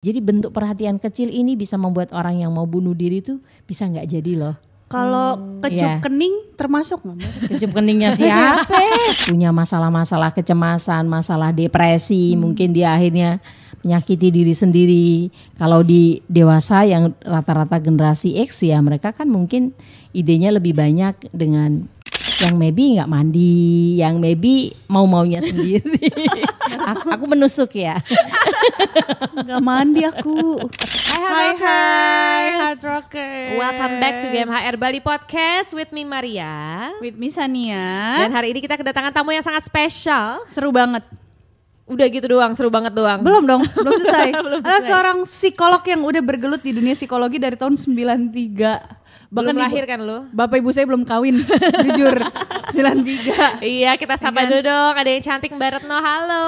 Jadi bentuk perhatian kecil ini bisa membuat orang yang mau bunuh diri tuh bisa nggak jadi loh. Kalau kecup kening termasuk nggak? Kecup keningnya siapa? Punya masalah-masalah kecemasan, masalah depresi, mungkin dia akhirnya menyakiti diri sendiri. Kalau di dewasa yang rata-rata generasi X ya mereka kan mungkin idenya lebih banyak dengan yang maybe nggak mandi, yang maybe mau-maunya sendiri. Aku menusuk ya. Nggak mandi aku. Hai Hard Rocker. Welcome back to GMHR Bali Podcast with me Maria. With me Sania. Dan hari ini kita kedatangan tamu yang sangat spesial. Seru banget. Udah gitu doang, seru banget doang. Belum dong, belum selesai. Belum Ada selesai. seorang psikolog yang udah bergelut di dunia psikologi dari tahun 93. Belum lahir kan lu? Bapak ibu saya belum kawin, jujur. 93. Iya, kita sapa dulu dong. Ada yang cantik Mbak Retno, halo.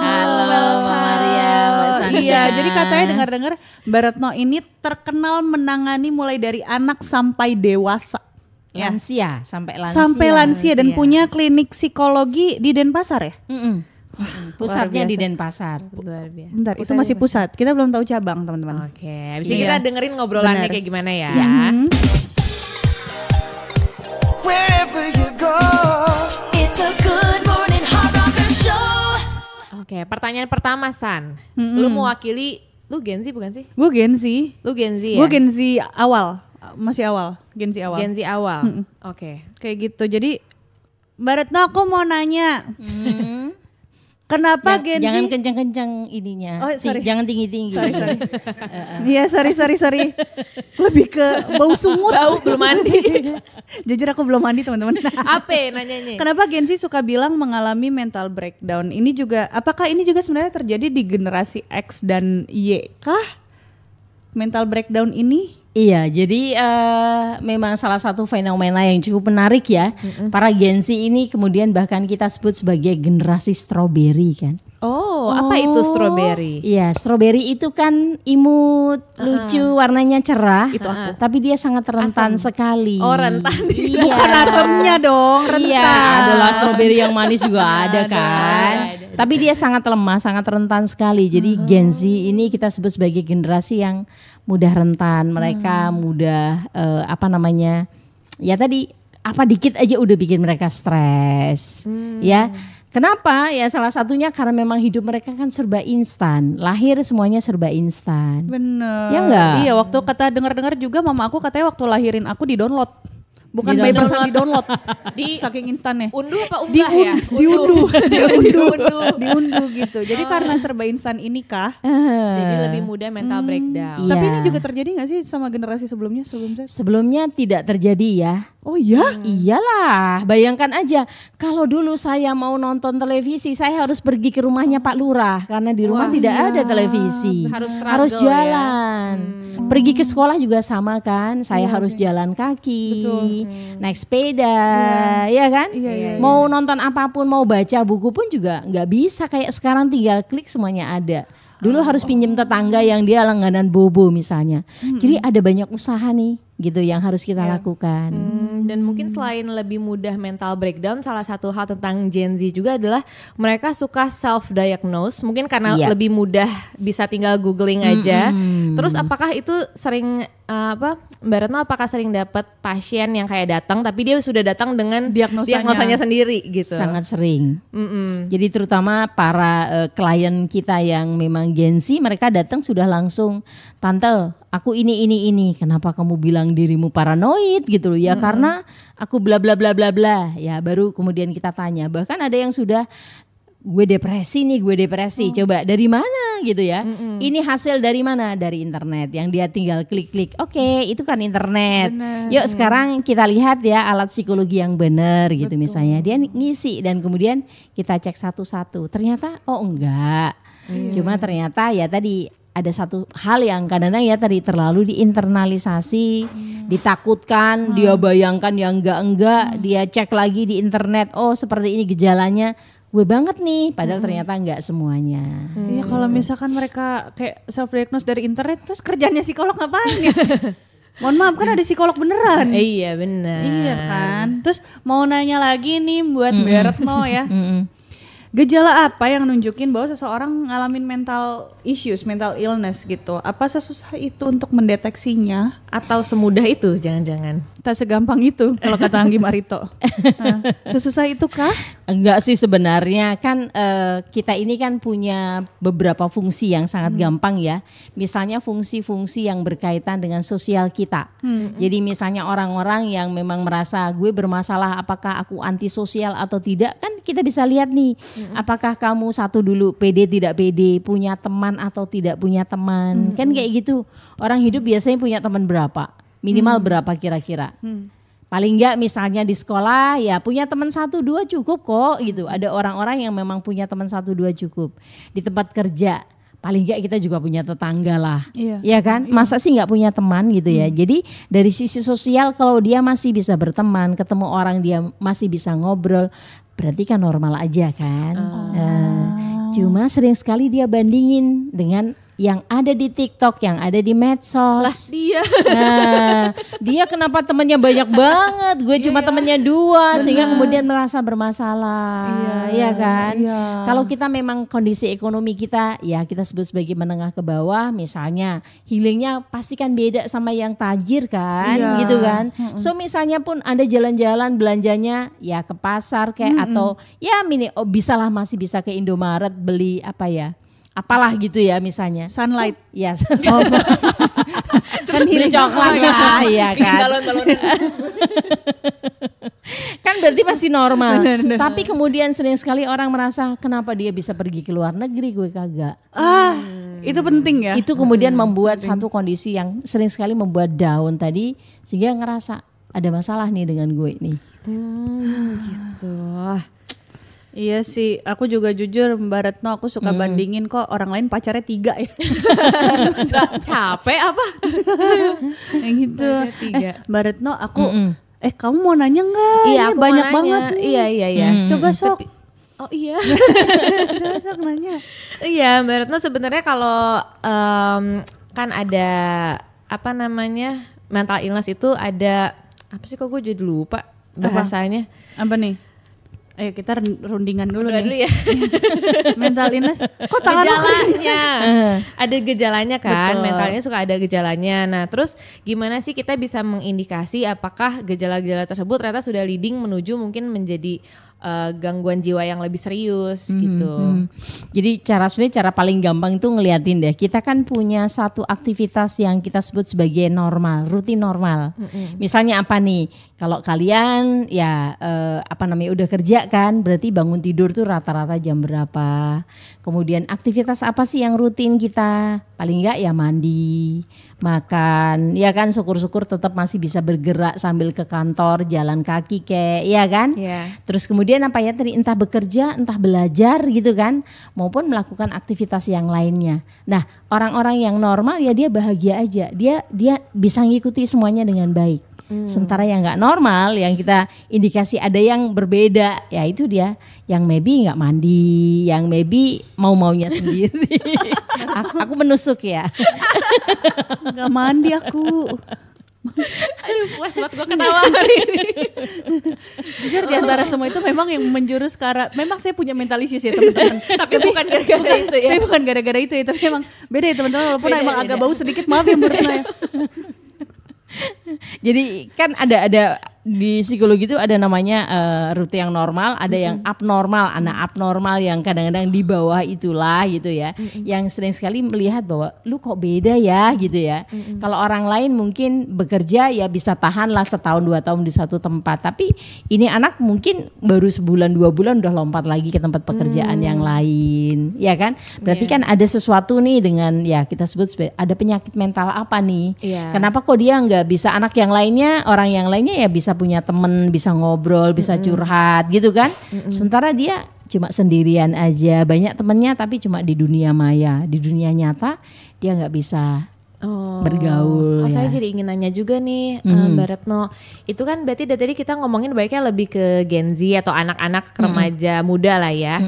Halo Welcome. Mbak Maria, Mbak Sania. Iya, jadi katanya dengar-dengar Mbak Retno ini terkenal menangani mulai dari anak sampai dewasa. Lansia, sampai lansia. Sampai lansia dan punya klinik psikologi di Denpasar ya? Pusatnya luar di biasa. Denpasar. Luar biasa. Bentar, itu masih pusat. Kita belum tahu cabang, teman-teman. Oke, habis ini Iya. kita dengerin ngobrolannya Benar. kayak gimana ya. Wherever you go, it's a good morning hard rocker show. Oke, pertanyaan pertama San. Lu mewakili, lu Gen Z bukan sih? Gue Gen Z. Lu Gen Z ya? Gue Gen Z awal, masih awal, Gen Z awal. Gen Z awal. Oke. Kayak gitu. Jadi Mbak Retno aku mau nanya. Kenapa Gen Jangan Z? kencang-kencang ininya. Oh, sorry. Jangan tinggi-tinggi. Iya, sorry. Lebih ke bau sungut. Bau belum mandi. Jujur aku belum mandi, teman-teman. Apa nanyanya? Kenapa Gen Z suka bilang mengalami mental breakdown? Ini juga, apakah ini juga sebenarnya terjadi di generasi X dan Y kah? Mental breakdown ini? Iya, jadi memang salah satu fenomena yang cukup menarik ya. Para Gen Z ini kemudian bahkan kita sebut sebagai generasi strawberry kan. Oh, apa itu strawberry? Iya, strawberry itu kan imut, lucu, warnanya cerah. Itu aku. Tapi dia sangat rentan sekali. Oh, rentan. Iya. Bukan asemnya dong, rentan. Iya, adalah strawberry yang manis juga ada kan. Tapi dia sangat lemah, sangat rentan sekali. Jadi Gen Z ini kita sebut sebagai generasi yang mudah rentan. Mereka mudah ya tadi apa dikit aja udah bikin mereka stres. Ya. Kenapa? Ya salah satunya karena memang hidup mereka kan serba instan. Lahir semuanya serba instan. Bener. Ya enggak? Iya, waktu kata dengar-dengar juga mama aku katanya waktu lahirin aku di-download. Bukan by Di-download. person di-download. Di- Saking instannya. Unduh apa unggah ya? Diunduh gitu. Jadi karena serba instan ini kah? Jadi lebih mudah mental breakdown. Iya. Tapi ini juga terjadi gak sih sama generasi sebelumnya sebelum saya? Sebelumnya tidak terjadi ya. Oh iya? Iyalah, bayangkan aja kalau dulu saya mau nonton televisi, saya harus pergi ke rumahnya Pak Lurah karena di rumah Wah, tidak ada televisi. Harus struggle Harus ya. jalan. Pergi ke sekolah juga sama kan, saya harus jalan kaki, Betul. naik sepeda, ya kan? Iya. Mau nonton apapun, mau baca buku pun juga nggak bisa kayak sekarang tinggal klik semuanya ada. Dulu harus pinjem tetangga yang dia langganan bobo misalnya. Jadi ada banyak usaha nih gitu yang harus kita lakukan. Dan mungkin selain lebih mudah mental breakdown, salah satu hal tentang Gen Z juga adalah mereka suka self-diagnose. Mungkin karena Iya. lebih mudah bisa tinggal googling aja. Terus apakah itu sering Mbak Retno apakah sering dapat pasien yang kayak datang tapi dia sudah datang dengan diagnosanya sendiri gitu? Sangat sering. Jadi terutama para klien kita yang memang Gen Z, mereka datang sudah langsung, tante aku ini, kenapa kamu bilang dirimu paranoid gitu loh ya, karena aku bla bla bla bla bla, ya baru kemudian kita tanya, bahkan ada yang sudah gue depresi, coba dari mana gitu ya, ini hasil dari mana, dari internet, yang dia tinggal klik-klik, oke, itu kan internet. Yuk sekarang kita lihat ya alat psikologi yang benar gitu. Misalnya dia ngisi dan kemudian kita cek satu-satu, ternyata oh enggak, cuma ternyata ya tadi ada satu hal yang kadang-kadang ya tadi terlalu diinternalisasi, ditakutkan, dia bayangkan yang enggak, dia cek lagi di internet, oh seperti ini gejalanya, gue banget nih, padahal ternyata enggak semuanya. Iya, kalau misalkan mereka kayak self diagnose dari internet, terus kerjanya psikolog ngapain ya? Mohon maaf, kan ada psikolog beneran. Iya benar. Iya kan. Terus mau nanya lagi nih buat Mbak Retno ya. Gejala apa yang nunjukin bahwa seseorang ngalamin mental issues, mental illness gitu? Apa sesusah itu untuk mendeteksinya? Atau semudah itu jangan-jangan? Tak segampang itu kalau kata Anggi Marito. Nah, sesusah itu kah? Enggak sih sebenarnya kan kita ini kan punya beberapa fungsi yang sangat gampang ya. Misalnya fungsi-fungsi yang berkaitan dengan sosial kita. Jadi misalnya orang-orang yang memang merasa gue bermasalah apakah aku antisosial atau tidak, kan kita bisa lihat nih. Apakah kamu satu dulu pede tidak pede, punya teman atau tidak punya teman. Kan kayak gitu. Orang hidup biasanya punya teman berapa? Minimal berapa kira-kira? Paling enggak misalnya di sekolah ya punya teman 1-2 cukup kok gitu. Ada orang-orang yang memang punya teman 1-2 cukup. Di tempat kerja paling enggak kita juga punya tetangga lah. Iya kan? Masa sih enggak punya teman gitu ya. Jadi dari sisi sosial kalau dia masih bisa berteman, ketemu orang dia masih bisa ngobrol, berarti kan normal aja kan. Cuma sering sekali dia bandingin dengan yang ada di TikTok, yang ada di medsos. Lah dia. Nah, dia kenapa temannya banyak banget, gue cuma temannya 2, sehingga kemudian merasa bermasalah. Iya kan? Kalau kita memang kondisi ekonomi kita, ya kita sebut sebagai menengah ke bawah, misalnya healingnya pasti kan beda sama yang tajir kan, gitu kan. So misalnya pun Anda jalan-jalan belanjanya ya ke pasar kayak atau ya bisalah masih bisa ke Indomaret beli apa ya, apalah gitu ya misalnya. Sunlight. Ya kan beli coklat ya, iya kan. Balon-balon. Kan berarti masih normal. Tapi kemudian sering sekali orang merasa kenapa dia bisa pergi ke luar negeri, gue kagak. Itu penting ya. Itu kemudian membuat satu kondisi yang sering sekali membuat down tadi, sehingga ngerasa ada masalah nih dengan gue nih. Gitu. Iya sih, aku juga jujur Mbak Retno, aku suka bandingin kok orang lain pacarnya 3 ya. Gak capek apa? Yang gitu. Mbak Retno, aku kamu mau nanya nggak? Iya, ini aku banyak mau nanya. banget nih. Iya. Coba sok. Oh iya. Coba sok nanya. Iya, Mbak Retno sebenarnya kalau kan ada apa namanya mental illness itu ada apa sih, kok gue jadi lupa bahasanya. Apa nih? Ayo kita rundingan dulu nih. Dulu ya. Mental illness. Kok tangan gejalanya? Ada gejalanya kan? Betul. Mental illness suka ada gejalanya. Nah, terus gimana sih kita bisa mengindikasi apakah gejala-gejala tersebut ternyata sudah leading menuju mungkin menjadi gangguan jiwa yang lebih serius gitu. Jadi cara paling gampang itu ngeliatin deh. Kita kan punya satu aktivitas yang kita sebut sebagai normal, rutin normal. Misalnya apa nih? Kalau kalian ya udah kerja kan, berarti bangun tidur tuh rata-rata jam berapa? Kemudian aktivitas apa sih yang rutin kita? Paling enggak ya mandi, makan, ya kan, syukur-syukur tetap masih bisa bergerak sambil ke kantor, jalan kaki kayak, ya kan? Terus kemudian apa ya tadi, entah bekerja, entah belajar gitu kan, maupun melakukan aktivitas yang lainnya. Nah, orang-orang yang normal ya dia bahagia aja, dia bisa ngikuti semuanya dengan baik. Sementara yang nggak normal, yang kita indikasi ada yang berbeda, ya itu dia yang maybe nggak mandi, yang maybe mau-maunya sendiri. aku menusuk ya. Nggak mandi aku. Aduh, puas banget gue ketawa hari ini. Jujur di antara semua itu memang yang menjurus ke arah, memang saya punya mental issues ya teman-teman. Tapi bukan gara-gara itu ya. Tapi bukan gara-gara itu ya, tapi memang beda ya teman-teman, walaupun emang agak bau sedikit, maaf ya Mbak Retno ya. Jadi kan ada di psikologi itu ada namanya rute yang normal, ada yang abnormal, abnormal yang kadang-kadang di bawah itulah gitu ya, yang sering sekali melihat bahwa lu kok beda ya gitu ya. Kalau orang lain mungkin bekerja ya bisa tahan lah setahun 2 tahun di satu tempat, tapi ini anak mungkin baru sebulan 2 bulan udah lompat lagi ke tempat pekerjaan yang lain, ya kan? Berarti kan ada sesuatu nih dengan ya kita sebut ada penyakit mental apa nih? Kenapa kok dia nggak bisa, anak yang lainnya, orang yang lainnya ya bisa punya temen, bisa ngobrol, bisa curhat gitu kan. Sementara dia cuma sendirian aja, banyak temennya tapi cuma di dunia maya, di dunia nyata dia nggak bisa bergaul. Saya jadi ingin nanya juga nih Mbak Retno, itu kan berarti dari tadi kita ngomongin baiknya lebih ke Gen Z atau anak-anak remaja muda lah ya.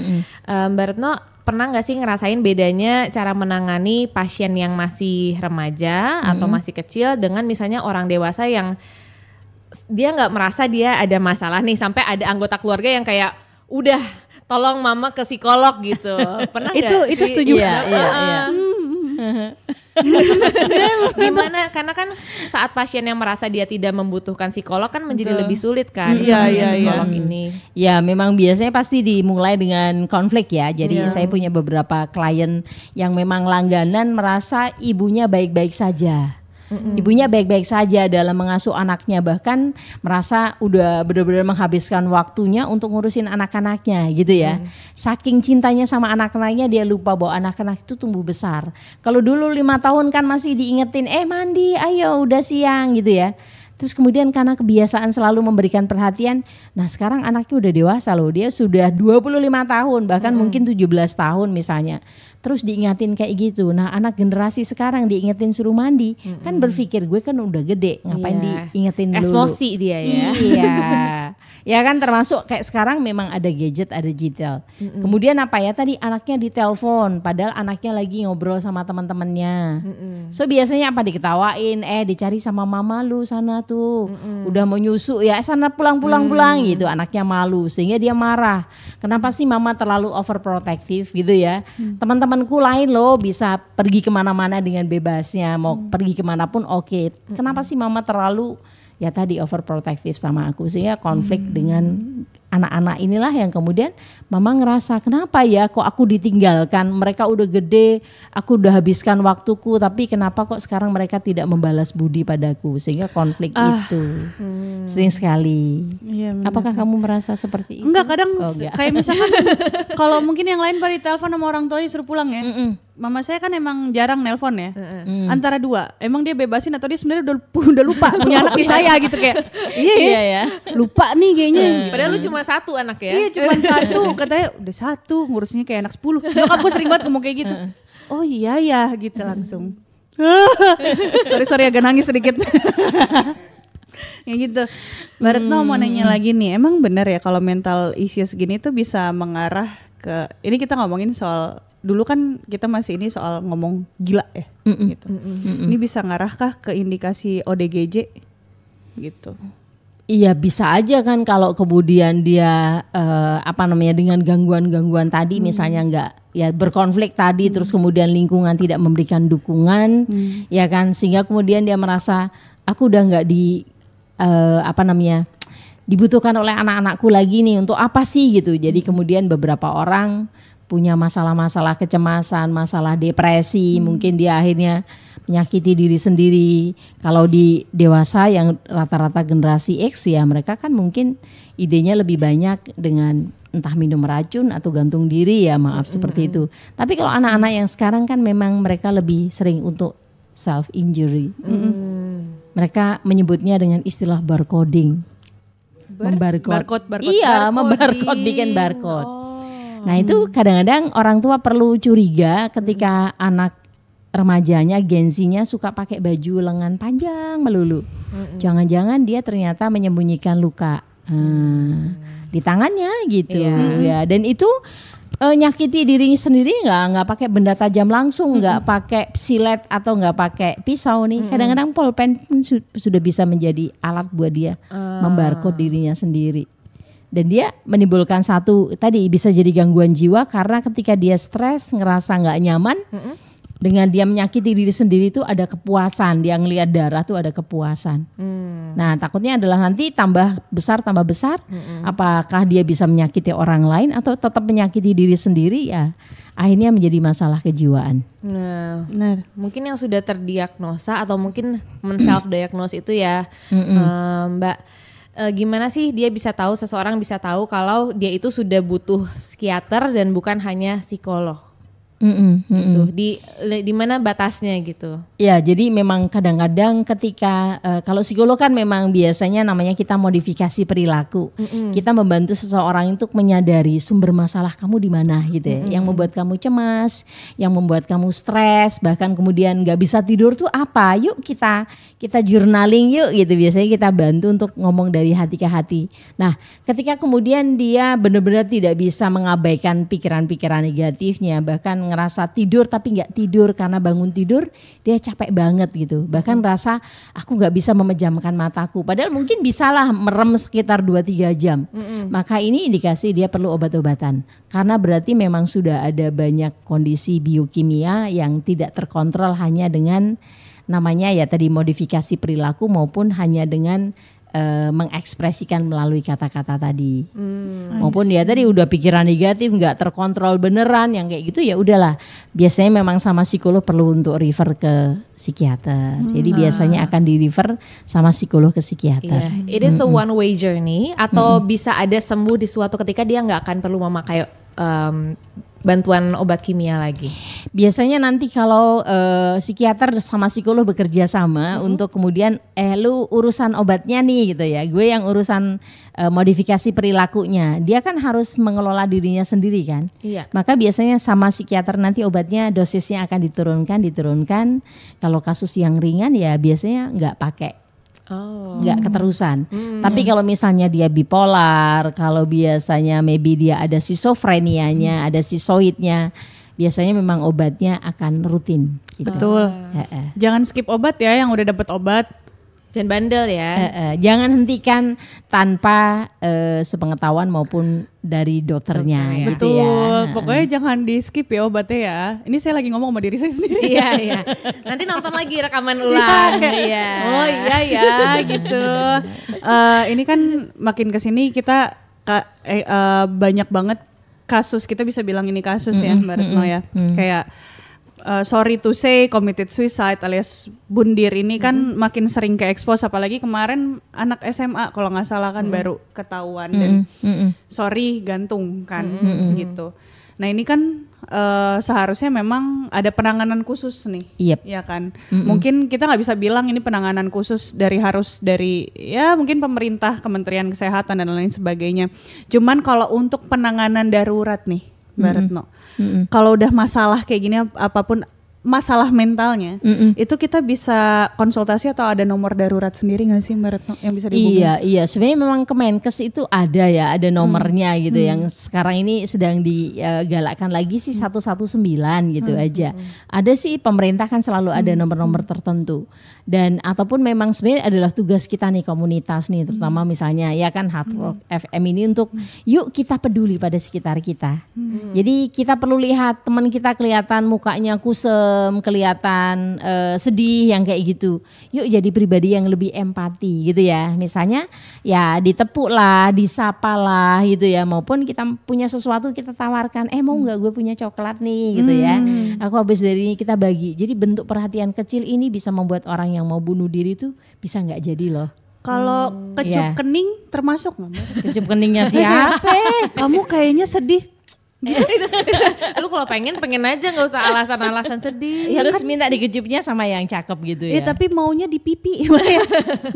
Mbak Retno pernah nggak sih ngerasain bedanya cara menangani pasien yang masih remaja atau masih kecil dengan misalnya orang dewasa yang dia nggak merasa dia ada masalah nih, sampai ada anggota keluarga yang kayak udah tolong mama ke psikolog gitu. Pernah nggak? Itu setuju. Iya. Gimana? Karena kan saat pasien yang merasa dia tidak membutuhkan psikolog kan menjadi lebih sulit kan. Iya. Psikolog ini. Ya memang biasanya pasti dimulai dengan konflik ya. Jadi saya punya beberapa klien yang memang langganan merasa ibunya baik-baik saja. Ibunya baik-baik saja dalam mengasuh anaknya, bahkan merasa udah benar-benar menghabiskan waktunya untuk ngurusin anak-anaknya gitu ya. Saking cintanya sama anak-anaknya dia lupa bahwa anak-anak itu tumbuh besar. Kalau dulu 5 tahun kan masih diingetin, mandi, ayo udah siang gitu ya. Terus kemudian karena kebiasaan selalu memberikan perhatian, nah sekarang anaknya udah dewasa loh, dia sudah 25 tahun bahkan mungkin 17 tahun misalnya. Terus diingatin kayak gitu. Nah anak generasi sekarang diingetin suruh mandi, kan berpikir gue kan udah gede, ngapain diingetin dulu. Emosi dia ya. Iya. Ya kan termasuk kayak sekarang memang ada gadget, ada digital. Kemudian apa ya tadi anaknya ditelepon padahal anaknya lagi ngobrol sama teman-temannya. So biasanya apa diketawain, dicari sama mama lu sana tuh. Udah mau nyusu ya sana pulang gitu. Anaknya malu sehingga dia marah. Kenapa sih mama terlalu overprotective gitu ya. Teman-temanku lain loh bisa pergi kemana-mana dengan bebasnya. Mau pergi kemanapun oke. Kenapa sih mama terlalu ya tadi overprotective sama aku sehingga konflik dengan anak-anak inilah yang kemudian mama ngerasa kenapa ya kok aku ditinggalkan, mereka udah gede, aku udah habiskan waktuku tapi kenapa kok sekarang mereka tidak membalas budi padaku sehingga konflik itu sering sekali. Iya, apakah kamu merasa seperti itu? Enggak, kadang enggak. kayak misalkan kalau mungkin yang lain pada ditelepon sama orang tuanya suruh pulang ya. Mama saya kan emang jarang nelpon ya. Antara dua, emang dia bebasin atau dia sebenarnya udah lupa punya anak di saya gitu kayak. Iya ya. Lupa nih kayaknya. Padahal lu cuma 1 anak ya. Iya cuma 1, katanya udah 1 ngurusnya kayak anak 10. Nyokap gue sering banget ngomong kayak gitu. Oh iya ya gitu langsung. sorry agak nangis sedikit. Ya gitu. Mbak Retno mau nanya lagi nih, emang benar ya kalau mental issues gini tuh bisa mengarah ke, ini kita ngomongin soal, dulu kan kita masih ini soal ngomong gila ya gitu. Ini bisa ngarahkah ke indikasi ODGJ gitu? Iya bisa aja kan kalau kemudian dia dengan gangguan-gangguan tadi misalnya enggak ya berkonflik tadi terus kemudian lingkungan tidak memberikan dukungan ya kan sehingga kemudian dia merasa aku udah enggak dibutuhkan oleh anak-anakku lagi nih untuk apa sih gitu. Jadi kemudian beberapa orang punya masalah-masalah kecemasan, masalah depresi, mungkin dia akhirnya menyakiti diri sendiri. Kalau di dewasa yang rata-rata generasi X ya mereka kan mungkin idenya lebih banyak dengan entah minum racun atau gantung diri ya seperti itu. Tapi kalau anak-anak yang sekarang kan memang mereka lebih sering untuk self injury. Mereka menyebutnya dengan istilah barcoding. Membarcode. Iya, membarcode, bikin barcode. Nah itu kadang-kadang orang tua perlu curiga ketika anak remajanya, gensinya suka pakai baju lengan panjang melulu. Jangan-jangan dia ternyata menyembunyikan luka di tangannya gitu ya. Dan itu nyakiti dirinya sendiri nggak pakai benda tajam langsung, nggak pakai silet atau nggak pakai pisau nih. Kadang-kadang pulpen pun sudah bisa menjadi alat buat dia membarcode dirinya sendiri. Dan dia menimbulkan satu tadi bisa jadi gangguan jiwa karena ketika dia stres ngerasa nggak nyaman. Dengan dia menyakiti diri sendiri itu ada kepuasan, dia ngelihat darah tuh ada kepuasan. Nah takutnya adalah nanti tambah besar, apakah dia bisa menyakiti orang lain atau tetap menyakiti diri sendiri ya akhirnya menjadi masalah kejiwaan. Nah, mungkin yang sudah terdiagnosa atau mungkin men-self-diagnose itu ya Mbak, gimana sih dia bisa tahu, seseorang bisa tahu kalau dia itu sudah butuh psikiater dan bukan hanya psikolog? Gitu. Di mana batasnya gitu? Ya, jadi memang kadang-kadang ketika kalau psikolog kan memang biasanya namanya kita modifikasi perilaku. Kita membantu seseorang untuk menyadari sumber masalah kamu di mana gitu ya. Yang membuat kamu cemas, yang membuat kamu stres, bahkan kemudian nggak bisa tidur tuh apa? Yuk kita journaling yuk gitu. Biasanya kita bantu untuk ngomong dari hati ke hati. Nah, ketika kemudian dia benar-benar tidak bisa mengabaikan pikiran-pikiran negatifnya, bahkan akan ngerasa tidur tapi nggak tidur karena bangun tidur dia capek banget gitu. Bahkan rasa aku nggak bisa memejamkan mataku. Padahal mungkin bisalah merem sekitar 2-3 jam. Maka ini indikasi dia perlu obat-obatan. Karena berarti memang sudah ada banyak kondisi biokimia yang tidak terkontrol hanya dengan namanya ya tadi modifikasi perilaku maupun hanya dengan mengekspresikan melalui kata-kata tadi, maupun ya tadi udah pikiran negatif nggak terkontrol beneran yang kayak gitu ya udahlah biasanya memang sama psikolog perlu untuk refer ke psikiater. Jadi biasanya akan di refer sama psikolog ke psikiater. It is a one way journey atau bisa ada sembuh di suatu ketika dia nggak akan perlu memakai bantuan obat kimia lagi. Biasanya nanti kalau psikiater sama psikolog bekerja sama untuk kemudian lu urusan obatnya nih gitu ya. Gue yang urusan modifikasi perilakunya. Dia kan harus mengelola dirinya sendiri kan. Iya. Maka biasanya sama psikiater nanti obatnya dosisnya akan diturunkan. Kalau kasus yang ringan ya biasanya nggak pakai. Nggak keterusan. Tapi kalau misalnya dia bipolar, kalau biasanya maybe dia ada schizofrenianya, ada sisoidnya, biasanya memang obatnya akan rutin. Gitu. Betul. Jangan skip obat ya yang udah dapat obat. Jangan bandel ya. Jangan hentikan tanpa sepengetahuan maupun dari dokternya. Gitu Betul. ya. Pokoknya jangan di skip ya obatnya ya. Ini saya lagi ngomong sama diri saya sendiri. Iya. Nanti nonton lagi rekaman ulang. Iya. Oh iya ya gitu. Ini kan makin kesini kita banyak banget kasus, kita bisa bilang ini kasus ya Mbak Retno ya. Kayak sorry to say committed suicide alias bundir ini kan makin sering ke-expose, apalagi kemarin anak SMA kalau nggak salah kan baru ketahuan dan sorry gantung kan gitu. Nah ini kan seharusnya memang ada penanganan khusus nih, ya kan. Mungkin kita nggak bisa bilang ini penanganan khusus harus dari ya mungkin pemerintah, Kementerian Kesehatan dan lain sebagainya. Cuman kalau untuk penanganan darurat nih, Mbak Retno, kalau udah masalah kayak gini apapun masalah mentalnya, itu kita bisa konsultasi atau ada nomor darurat sendiri nggak sih Mbak Retno yang bisa dihubungi? Iya. Sebenarnya memang Kemenkes itu ada nomornya gitu yang sekarang ini sedang digalakkan lagi sih 119 gitu aja. Ada sih pemerintah kan selalu ada nomor-nomor tertentu dan ataupun memang sebenarnya adalah tugas kita nih komunitas nih terutama misalnya ya kan Hard Rock FM ini untuk yuk kita peduli pada sekitar kita. Jadi kita perlu lihat teman kita kelihatan mukanya kusem, kelihatan sedih yang kayak gitu. Yuk jadi pribadi yang lebih empati gitu ya. Misalnya ya ditepuk lah, disapa lah gitu ya. Maupun kita punya sesuatu kita tawarkan, mau nggak gue punya coklat nih gitu ya. Aku habis dari ini kita bagi. Jadi bentuk perhatian kecil ini bisa membuat orang yang mau bunuh diri tuh bisa nggak jadi loh. Kalau kecup kening termasuk nggak Mbak? Kecup keningnya siapa? Kamu kayaknya sedih. Lu kalau pengen aja, nggak usah alasan-alasan sedih. Ya, terus minta dikejupnya sama yang cakep gitu ya. Tapi maunya di pipi,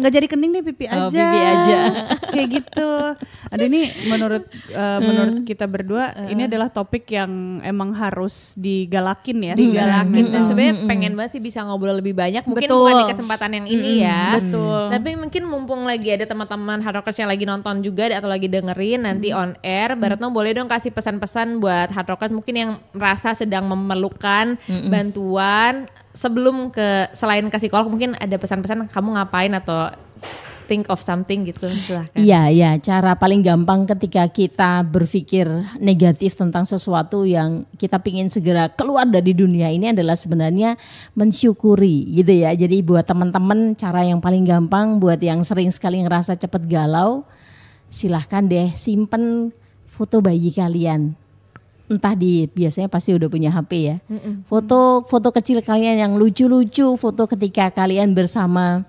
nggak jadi kening nih pipi aja. Pipi aja. Kayak gitu. Ada ini menurut kita berdua ini adalah topik yang emang harus digalakin ya. Digalakin dan sebenarnya pengen banget sih bisa ngobrol lebih banyak. Mungkin bukan di kesempatan yang ini ya. Betul. Tapi mungkin mumpung lagi ada teman-teman Hard Rockers yang lagi nonton juga atau lagi dengerin nanti on air, Mbak Retno boleh dong kasih pesan-pesan buat Hard Rockers mungkin yang merasa sedang memerlukan bantuan sebelum selain ke psikolog, mungkin ada pesan-pesan kamu ngapain atau think of something gitu, silahkan. Iya, cara paling gampang ketika kita berpikir negatif tentang sesuatu yang kita pingin segera keluar dari dunia ini adalah sebenarnya mensyukuri gitu ya. Jadi buat teman-teman cara yang paling gampang buat yang sering sekali ngerasa cepet galau, silahkan deh simpen foto bayi kalian. Entah biasanya pasti udah punya HP ya. Foto kecil kalian yang lucu-lucu, foto ketika kalian bersama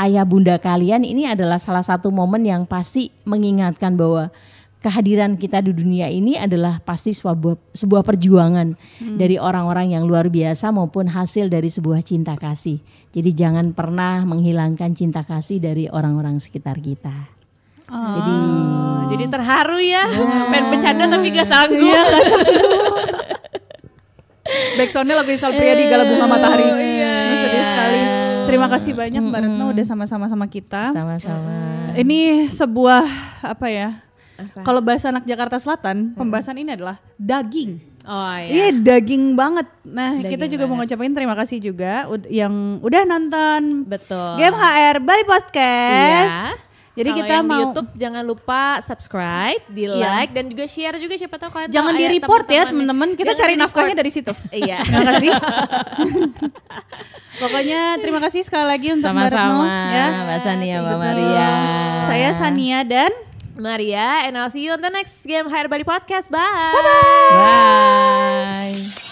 ayah bunda kalian, ini adalah salah satu momen yang pasti mengingatkan bahwa kehadiran kita di dunia ini adalah pasti sebuah perjuangan dari orang-orang yang luar biasa maupun hasil dari sebuah cinta kasih. Jadi jangan pernah menghilangkan cinta kasih dari orang-orang sekitar kita. Jadi terharu ya. Pengen bercanda tapi gak sanggup. Iya, gak sanggup. Backsoundnya lagu Isal Priadi Gala Bunga Matahari. Sedih sekali. Terima kasih banyak Mbak Retno udah sama-sama kita. Sama-sama. Ini sebuah apa ya? Kalau bahasa anak Jakarta Selatan, pembahasan ini adalah daging. Oh Iya daging banget. Nah Daging kita juga mau banget. ngucapin terima kasih juga yang udah nonton Betul. Game HR Bali Podcast. Iya. Jadi Kalau kita yang di mau YouTube jangan lupa subscribe, di like dan juga share juga siapa tahu kalian jangan tahu, di ayo report ya teman-teman. teman-teman. Kita Jangan cari di-report. nafkahnya dari situ. Iya. Terima kasih. Pokoknya terima kasih sekali lagi untuk Mbak Retno Sama-sama ya. Mbak Sania, Mbak Betul. Maria. Saya Sania dan Maria, and I'll see you on the next Game HR Bali Podcast. Bye. Bye.